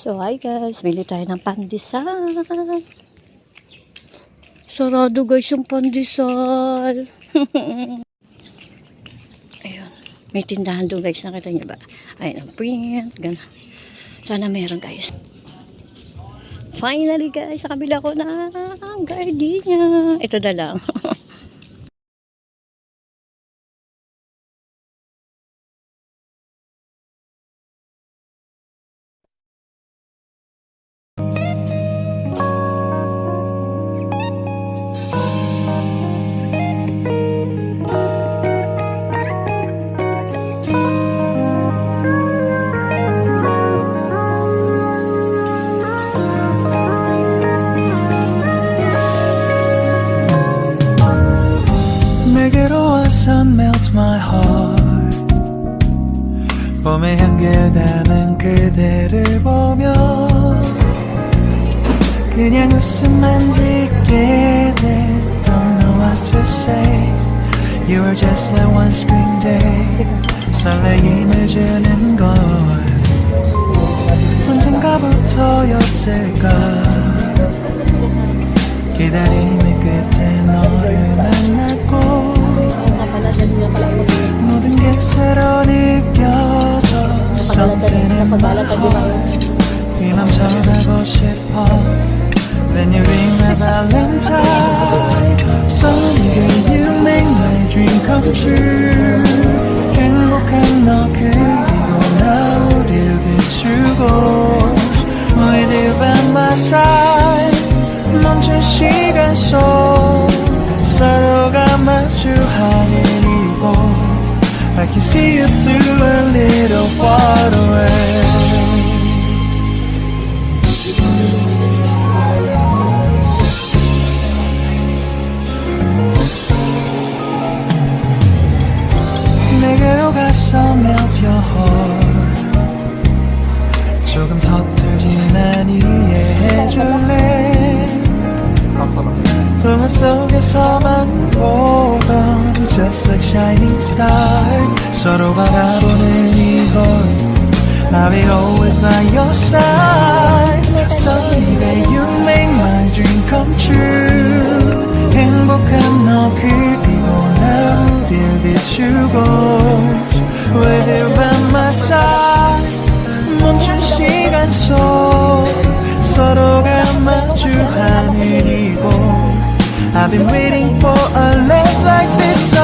So hi guys, bili tayo ng pandesal. Sarado guys yung pandesal. Ayun, may tindahan doon guys, nakita niyo ba? Ayun ang print, gano'n. Sana meron guys. Finally guys, sa kabila ko na ang gardenia. Ito na lang. Melt my heart 봄의 향기를 담은 그대를 보며 그냥 웃음만 짓게 돼 Don't know what to say You were just like one spring day 설레임을 주는 걸 언젠가부터였을까 기다림의 끝에 너를 만났고 모든 게 새로 느껴져 Something in my heart 네 맘 전하고 싶어 Then you ring my valentine Someday you make my dream come true 행복한 너 그리고 나 우릴 비추고 With you by my side 멈춘 시간 속 서로가 마주하는 이곳 I can see you through a little far away 내게로 가서 melt your heart 조금 서툴지만 이해해줄래 동화 속에서만 보던 Just like shining star 서로 바라보는 이곳 I'll be always by your side Someday you make my dream come true 행복한 너 그리고 나 우릴 비추고 With you by my side 멈춘 시간 속 서로가 마주하는 이곳 I've been waiting for a love like this